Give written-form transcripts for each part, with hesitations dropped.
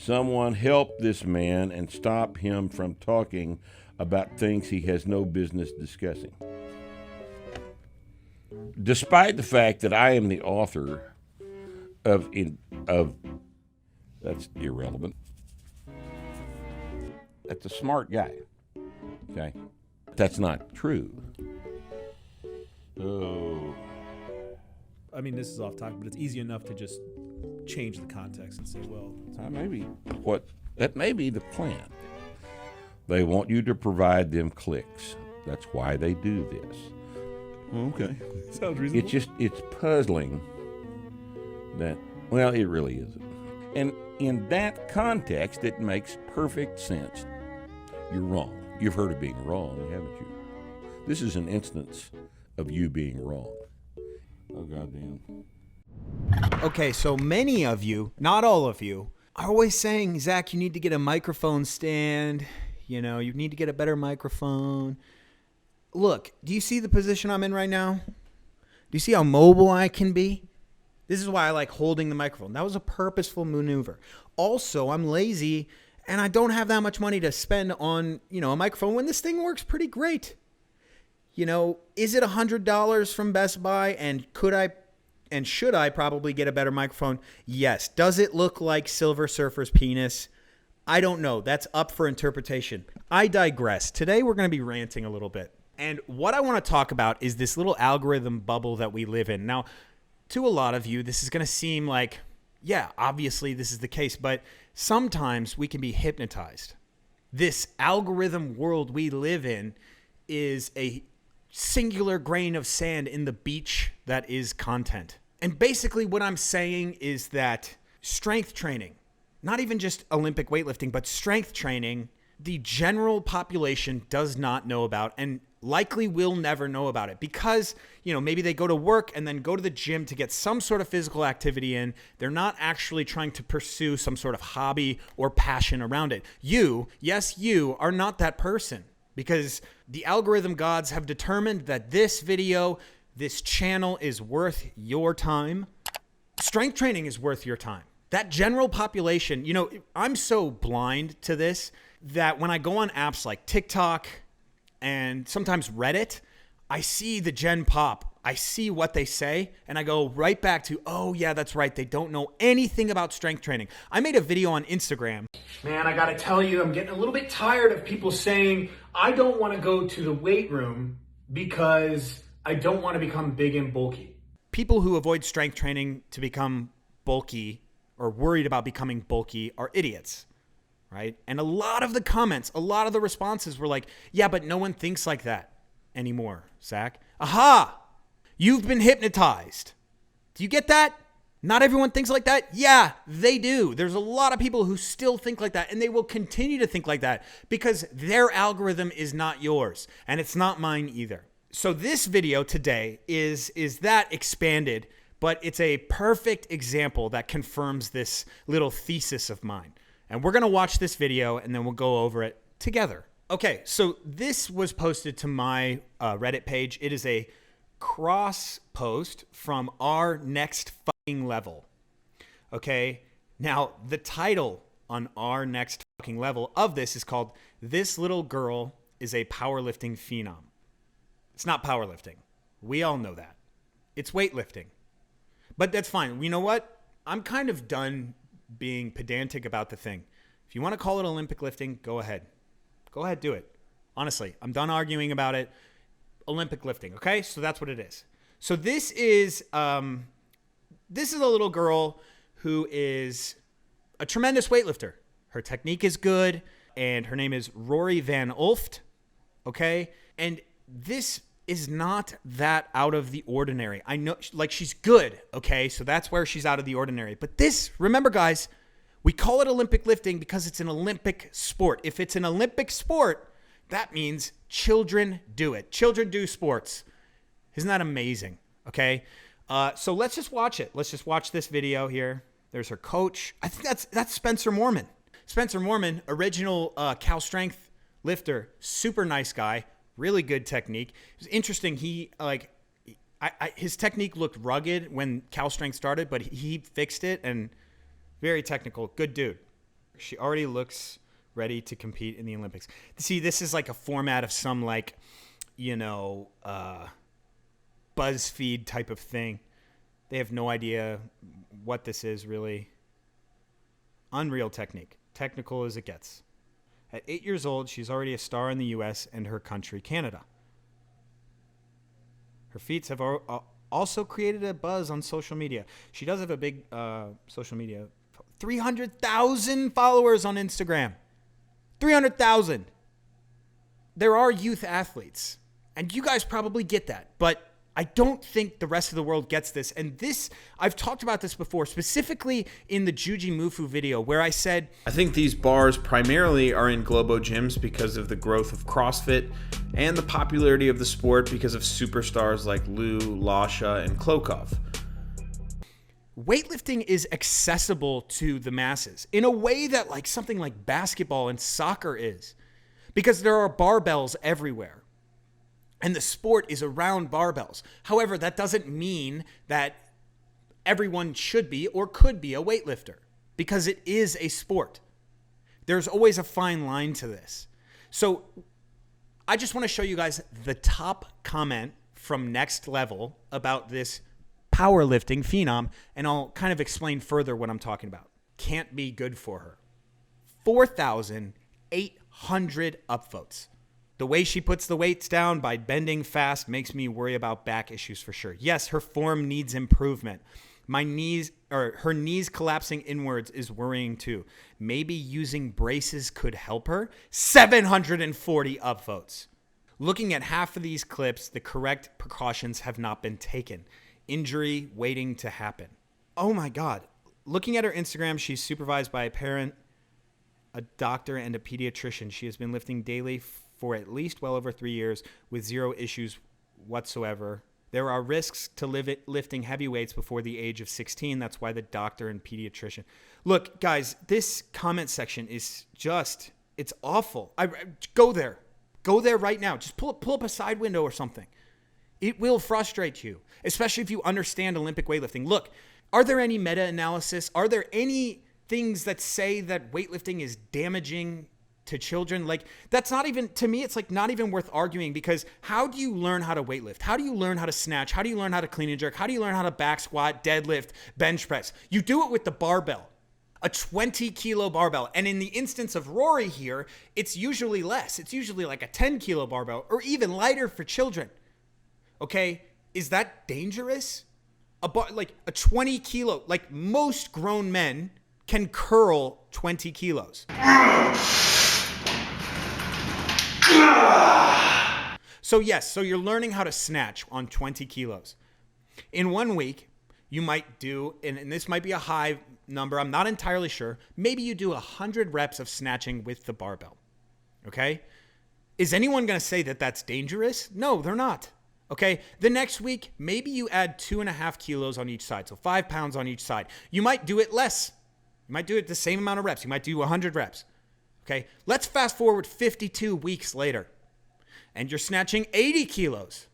Someone help this man and stop him from talking about things he has no business discussing. Despite the fact that I am the author of that's irrelevant. That's a smart guy. Okay? That's not true. Oh. I mean, this is off topic, but it's easy enough to just change the context and say, well, That may be the plan. They want you to provide them clicks. That's why they do this. Okay. sounds reasonable. It's puzzling that, well, it really isn't. And in that context, it makes perfect sense. You're wrong. You've heard of being wrong, haven't you? This is an instance of you being wrong. Oh, goddamn. Okay, so many of you, not all of you, are always saying, Zach, you need to get a microphone stand. You know, you need to get a better microphone. Look, do you see the position I'm in right now? Do you see how mobile I can be? This is why I like holding the microphone. That was a purposeful maneuver. Also, I'm lazy and I don't have that much money to spend on, a microphone when this thing works pretty great. Is it $100 from Best Buy, and should I probably get a better microphone? Yes. Does it look like Silver Surfer's penis? I don't know. That's up for interpretation. I digress. Today we're going to be ranting a little bit. And what I want to talk about is this little algorithm bubble that we live in. Now, to a lot of you, this is going to seem like, yeah, obviously this is the case, but sometimes we can be hypnotized. This algorithm world we live in is a singular grain of sand in the beach that is content. And basically what I'm saying is that strength training, not even just Olympic weightlifting, but strength training, the general population does not know about and likely will never know about it because, maybe they go to work and then go to the gym to get some sort of physical activity in. They're not actually trying to pursue some sort of hobby or passion around it. You are not that person because the algorithm gods have determined that this video, this channel is worth your time. Strength training is worth your time. That general population, I'm so blind to this that when I go on apps like TikTok and sometimes Reddit, I see the gen pop. I see what they say, and I go right back to, oh, yeah, that's right. They don't know anything about strength training. I made a video on Instagram. Man, I gotta tell you, I'm getting a little bit tired of people saying, I don't want to go to the weight room because I don't want to become big and bulky. People who avoid strength training to become bulky or worried about becoming bulky are idiots. Right? And a lot of the comments, a lot of the responses were like, yeah, but no one thinks like that anymore, Zach. Aha! You've been hypnotized. Do you get that? Not everyone thinks like that? Yeah, they do. There's a lot of people who still think like that, and they will continue to think like that because their algorithm is not yours, and it's not mine either. So this video today is that expanded, but it's a perfect example that confirms this little thesis of mine. And we're going to watch this video and then we'll go over it together. Okay, so this was posted to my Reddit page. It is a cross post from Our Next Fucking Level. Okay, now the title on Our Next Fucking Level of this is called This Little Girl is a Powerlifting Phenom. It's not powerlifting. We all know that. It's weightlifting. But that's fine. You know what? I'm kind of done being pedantic about the thing. If you want to call it Olympic lifting, go ahead. Go ahead, do it. Honestly, I'm done arguing about it. Olympic lifting, okay? So that's what it is. So this is a little girl who is a tremendous weightlifter. Her technique is good, and her name is Rory Van Ulft, okay? And this is not that out of the ordinary. I know, like, she's good, okay? So that's where she's out of the ordinary. But this, remember, guys, we call it Olympic lifting because it's an Olympic sport. If it's an Olympic sport, that means children do it. Children do sports. Isn't that amazing? Okay? So let's just watch it. Let's just watch this video here. There's her coach. I think that's Spencer Mormon. Spencer Mormon, original Cal Strength lifter, super nice guy. Really good technique. It was interesting. His technique looked rugged when Cal Strength started, but he fixed it and very technical. Good dude. She already looks ready to compete in the Olympics. See, this is like a format of some BuzzFeed type of thing. They have no idea what this is really. Unreal technique. Technical as it gets. At 8 years old, she's already a star in the U.S. and her country, Canada. Her feats have also created a buzz on social media. She does have a big social media. 300,000 followers on Instagram. 300,000. There are youth athletes. And you guys probably get that. But I don't think the rest of the world gets this. And this, I've talked about this before, specifically in the Juji Mufu video where I said, I think these bars primarily are in Globo gyms because of the growth of CrossFit and the popularity of the sport because of superstars like Lou, Lasha, and Klokov. weightlifting is accessible to the masses in a way that like something like basketball and soccer is, because there are barbells everywhere. And the sport is around barbells. However, that doesn't mean that everyone should be or could be a weightlifter, because it is a sport. There's always a fine line to this. So I just want to show you guys the top comment from Next Level about this powerlifting phenom, and I'll kind of explain further what I'm talking about. Can't be good for her. 4,800 upvotes. The way she puts the weights down by bending fast makes me worry about back issues for sure. Yes, her form needs improvement. Her knees collapsing inwards is worrying too. Maybe using braces could help her. 740 upvotes. Looking at half of these clips, the correct precautions have not been taken. Injury waiting to happen. Oh my God. Looking at her Instagram, she's supervised by a parent, a doctor, and a pediatrician. She has been lifting daily for at least well over 3 years with zero issues whatsoever. There are risks to lifting heavy weights before the age of 16. That's why the doctor and pediatrician. Look, guys, this comment section is just, it's awful. Go there. Go there right now. Just pull up a side window or something. It will frustrate you, especially if you understand Olympic weightlifting. Look, are there any meta-analysis? Are there any things that say that weightlifting is damaging to children? Like, that's not even, to me, it's like not even worth arguing, because how do you learn how to weightlift? How do you learn how to snatch? How do you learn how to clean and jerk? How do you learn how to back squat, deadlift, bench press? You do it with the barbell, a 20-kilo barbell. And in the instance of Rory here, it's usually less. It's usually like a 10-kilo barbell or even lighter for children. Okay, is that dangerous? Like a 20-kilo, like most grown men can curl 20 kilos. So yes, so you're learning how to snatch on 20 kilos. In 1 week, you might do, and this might be a high number, I'm not entirely sure, maybe you do 100 reps of snatching with the barbell, okay? Is anyone going to say that that's dangerous? No, they're not, okay? The next week, maybe you add 2.5 kilos on each side, so 5 pounds on each side. You might do it less. You might do it the same amount of reps. You might do 100 reps. Okay, let's fast forward 52 weeks later, and you're snatching 80 kilos.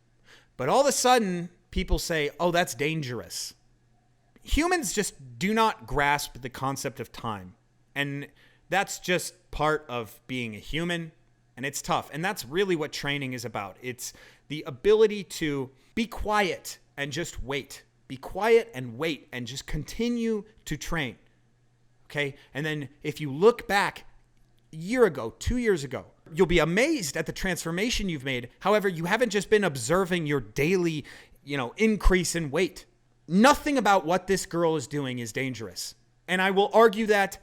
But all of a sudden, people say, oh, that's dangerous. Humans just do not grasp the concept of time. And that's just part of being a human, and it's tough. And that's really what training is about. It's the ability to be quiet and just wait. Be quiet and wait and just continue to train. Okay, and then if you look back a year ago, 2 years ago, you'll be amazed at the transformation you've made. However, you haven't just been observing your daily, increase in weight. Nothing about what this girl is doing is dangerous. And I will argue that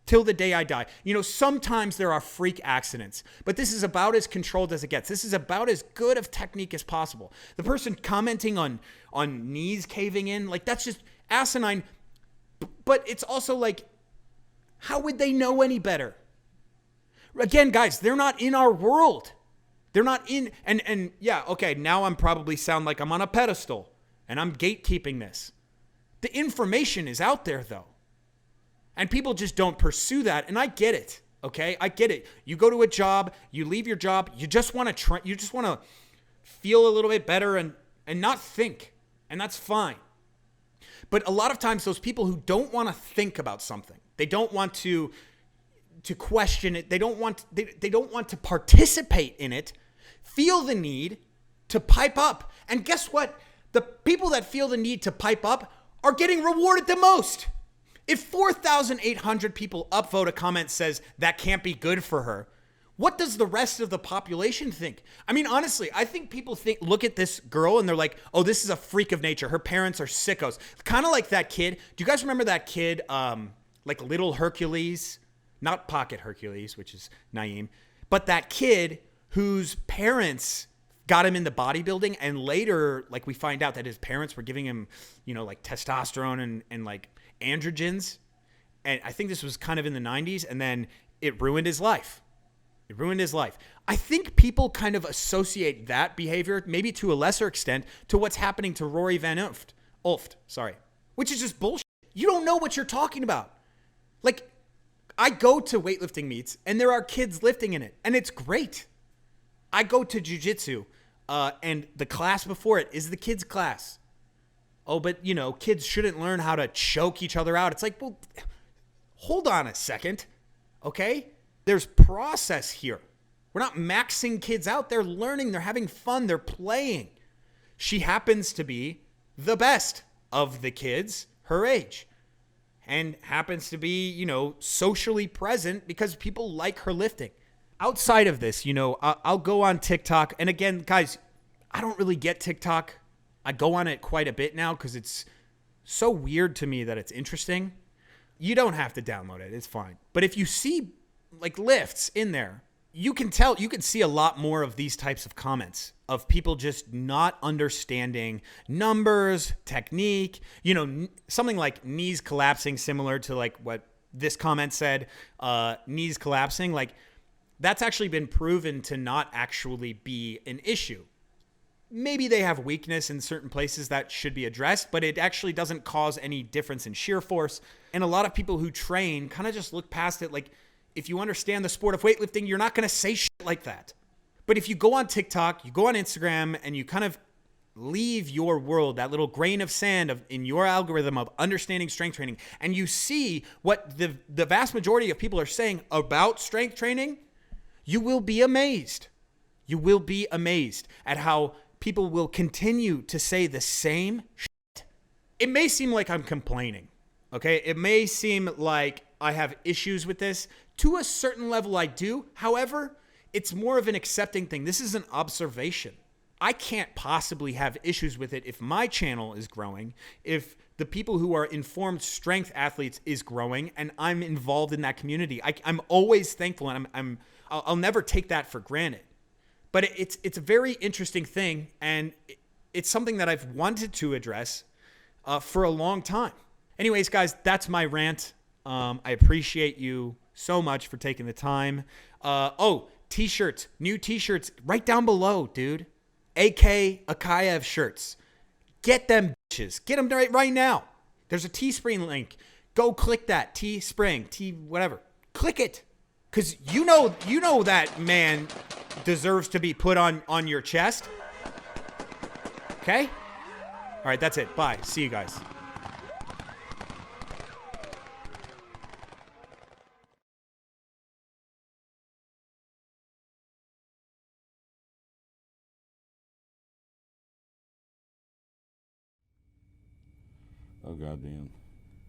till the day I die. Sometimes there are freak accidents, but this is about as controlled as it gets. This is about as good of technique as possible. The person commenting on knees caving in, like, that's just asinine. But it's also like, how would they know any better? Again, guys, they're not in our world. They're not in, and yeah, okay, now I'm probably sound like I'm on a pedestal and I'm gatekeeping this. The information is out there though. And people just don't pursue that. And I get it. Okay. I get it. You go to a job, you leave your job, you just want to try, you just want to feel a little bit better and not think. And that's fine. But a lot of times those people who don't want to think about something, they don't want to, to question it. They don't want to participate in it, feel the need to pipe up. And guess what? The people that feel the need to pipe up are getting rewarded the most. If 4,800 people upvote a comment says that can't be good for her, what does the rest of the population think? I mean, honestly, I think people look at this girl and they're like, oh, this is a freak of nature. Her parents are sickos. Kind of like that kid. Do you guys remember that kid, like Little Hercules? Not Pocket Hercules, which is Naeem, but that kid whose parents got him into bodybuilding, and later, like, we find out that his parents were giving him, like testosterone and like androgens. And I think this was kind of in the 90s, and then it ruined his life. It ruined his life. I think people kind of associate that behavior, maybe to a lesser extent, to what's happening to Rory Van Ulft, which is just bullshit. You don't know what you're talking about. Like, I go to weightlifting meets, and there are kids lifting in it, and it's great. I go to jiu-jitsu, and the class before it is the kids' class. Oh, but, kids shouldn't learn how to choke each other out. It's like, well, hold on a second, okay? There's process here. We're not maxing kids out. They're learning. They're having fun. They're playing. She happens to be the best of the kids her age and happens to be, socially present because people like her lifting. Outside of this, I'll go on TikTok. And again, guys, I don't really get TikTok. I go on it quite a bit now because it's so weird to me that it's interesting. You don't have to download it. It's fine. But if you see like lifts in there, you can see a lot more of these types of comments of people just not understanding numbers, technique, something like knees collapsing, similar to like what this comment said, knees collapsing. Like, that's actually been proven to not actually be an issue. Maybe they have weakness in certain places that should be addressed, but it actually doesn't cause any difference in shear force. And a lot of people who train kind of just look past it. Like, if you understand the sport of weightlifting, you're not going to say shit like that. But if you go on TikTok, you go on Instagram, and you kind of leave your world, that little grain of sand in your algorithm of understanding strength training, and you see what the vast majority of people are saying about strength training, you will be amazed. You will be amazed at how people will continue to say the same shit. It may seem like I'm complaining, okay? It may seem like I have issues with this. To a certain level, I do. However, it's more of an accepting thing. This is an observation. I can't possibly have issues with it if my channel is growing, if the people who are informed strength athletes is growing, and I'm involved in that community. I'm always thankful, and I'll never take that for granted. But it's a very interesting thing, and it's something that I've wanted to address for a long time. Anyways, guys, that's my rant. I appreciate you so much for taking the time. T-shirts, new T-shirts right down below, dude. AK Akayev shirts. Get them bitches. Get them right now. There's a Teespring link. Go click that. Teespring, whatever. Click it. Because you know that man deserves to be put on your chest. Okay? All right, that's it. Bye. See you guys. Oh, goddamn.